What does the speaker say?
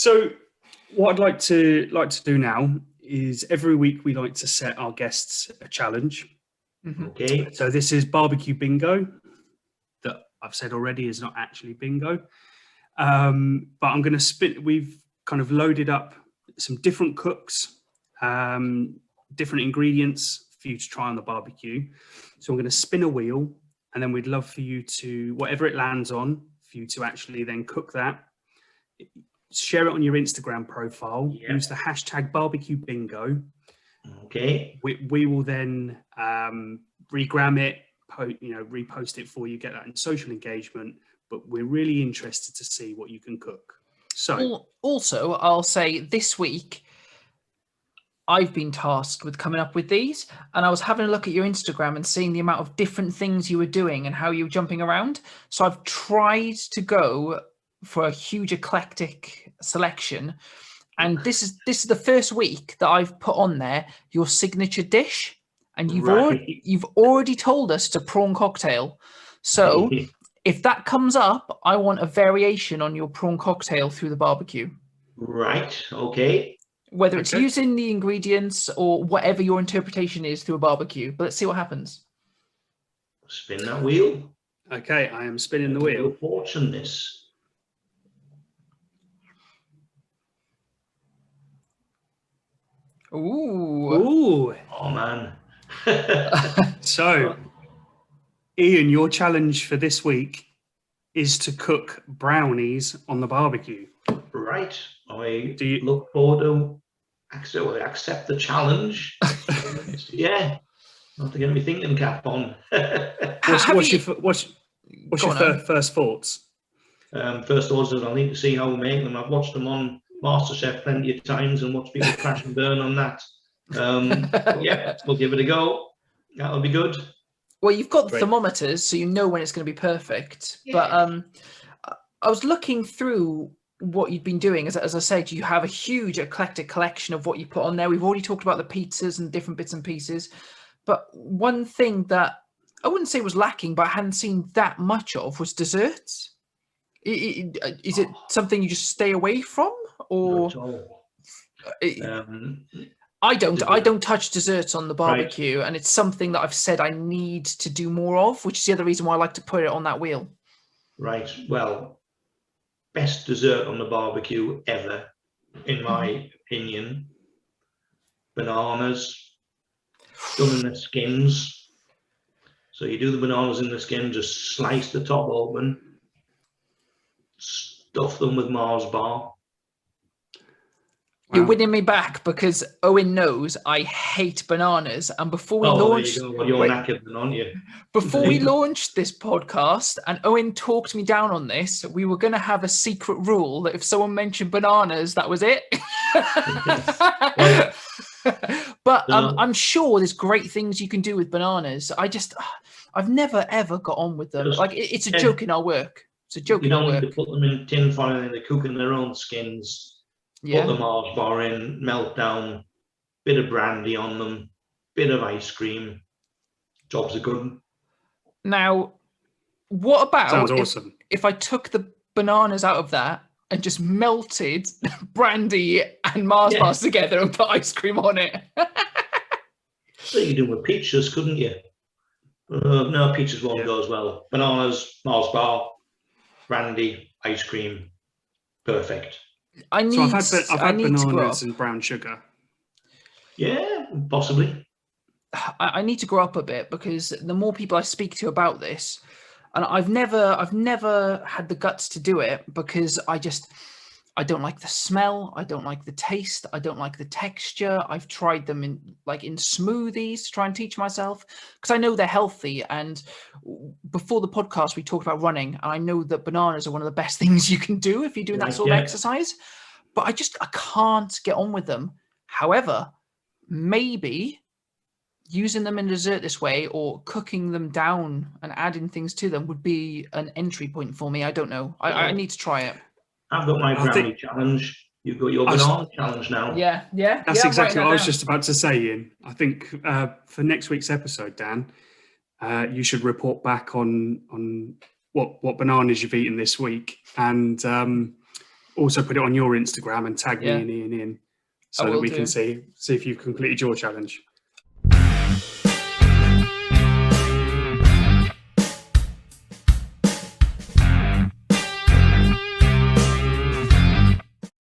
So what I'd like to do now is every week we like to set our guests a challenge. Mm-hmm. Okay. So this is BBQ Bingo, that I've said already is not actually bingo. But I'm going to spin. We've kind of loaded up some different cooks, different ingredients for you to try on the barbecue. So I'm going to spin a wheel, and then we'd love for you to, whatever it lands on, for you to actually then cook that. Share it on your Instagram profile. Yep. Use the hashtag barbecue bingo. Okay. We will then regram it, repost it for you, get that in social engagement. But we're really interested to see what you can cook. So also, I'll say this week, I've been tasked with coming up with these, and I was having a look at your Instagram and seeing the amount of different things you were doing and how you were jumping around. So I've tried to go for a huge eclectic selection, and this is the first week that I've put on there your signature dish, and you've already told us it's a prawn cocktail. So if that comes up, I want a variation on your prawn cocktail through the barbecue. Right. Okay. Whether it's using the ingredients or whatever your interpretation is through a barbecue. But let's see what happens. Spin that wheel. Okay, I am spinning the wheel. Fortune this. Ooh. Oh, man. So, Ian, your challenge for this week is to cook brownies on the barbecue. Right. I look forward to accept the challenge. Yeah. Not to get me thinking cap on. What's your first thoughts? First thoughts is I'll need to see how we make them. I've watched them on MasterChef plenty of times and watched people crash and burn on that. Yeah, we'll give it a go. That'll be good. Well, you've got the thermometers, so you know when it's going to be perfect. Yeah. But I was looking through what you'd been doing. As I said, you have a huge eclectic collection of what you put on there. We've already talked about the pizzas and different bits and pieces. But one thing that I wouldn't say was lacking, but I hadn't seen that much of, was desserts. Is it something you just stay away from, or? Not at all. I don't touch desserts on the barbecue, and it's something that I've said I need to do more of, which is the other reason why I like to put it on that wheel. Right. Well, best dessert on the barbecue ever, in my opinion. Bananas done in the skins. So you do the bananas in the skin, just slice the top open, stuff them with Mars bar. You're winning me back, because Owen knows I hate bananas, and before we launched, well, you're knackered then, aren't you? Before we launched this podcast, and Owen talked me down on this, we were going to have a secret rule that if someone mentioned bananas, that was it. But I'm sure there's great things you can do with bananas. I've never ever got on with them. Like it's a joke in our work. It's a joke in our work. You don't need to put them in tin foil and they cook in their own skins. Yeah. Put the Mars bar in, melt down, bit of brandy on them, bit of ice cream. Jobs are good. Now, what about Sounds awesome. if I took the bananas out of that and just melted brandy and Mars bars together and put ice cream on it? So you could do with peaches, couldn't you? No, peaches won't go as well. Bananas, Mars bar, brandy, ice cream, perfect. I've had bananas and brown sugar. Yeah, possibly. I need to grow up a bit, because the more people I speak to about this, and I've never had the guts to do it, because I don't like the smell, I don't like the taste, I don't like the texture. I've tried them in smoothies to try and teach myself, because I know they're healthy. And before the podcast, we talked about running, and I know that bananas are one of the best things you can do if you're doing that sort of exercise. But I can't get on with them. However, maybe using them in dessert this way, or cooking them down and adding things to them, would be an entry point for me. I don't know. I need to try it. I've got my brownie challenge. You've got your banana challenge now. Yeah. That's exactly what I was just about to say, Ian. I think for next week's episode, Dan, you should report back on what bananas you've eaten this week, and also put it on your Instagram and tag me Yeah. and Ian in, so I that will we do. can see if you've completed your challenge.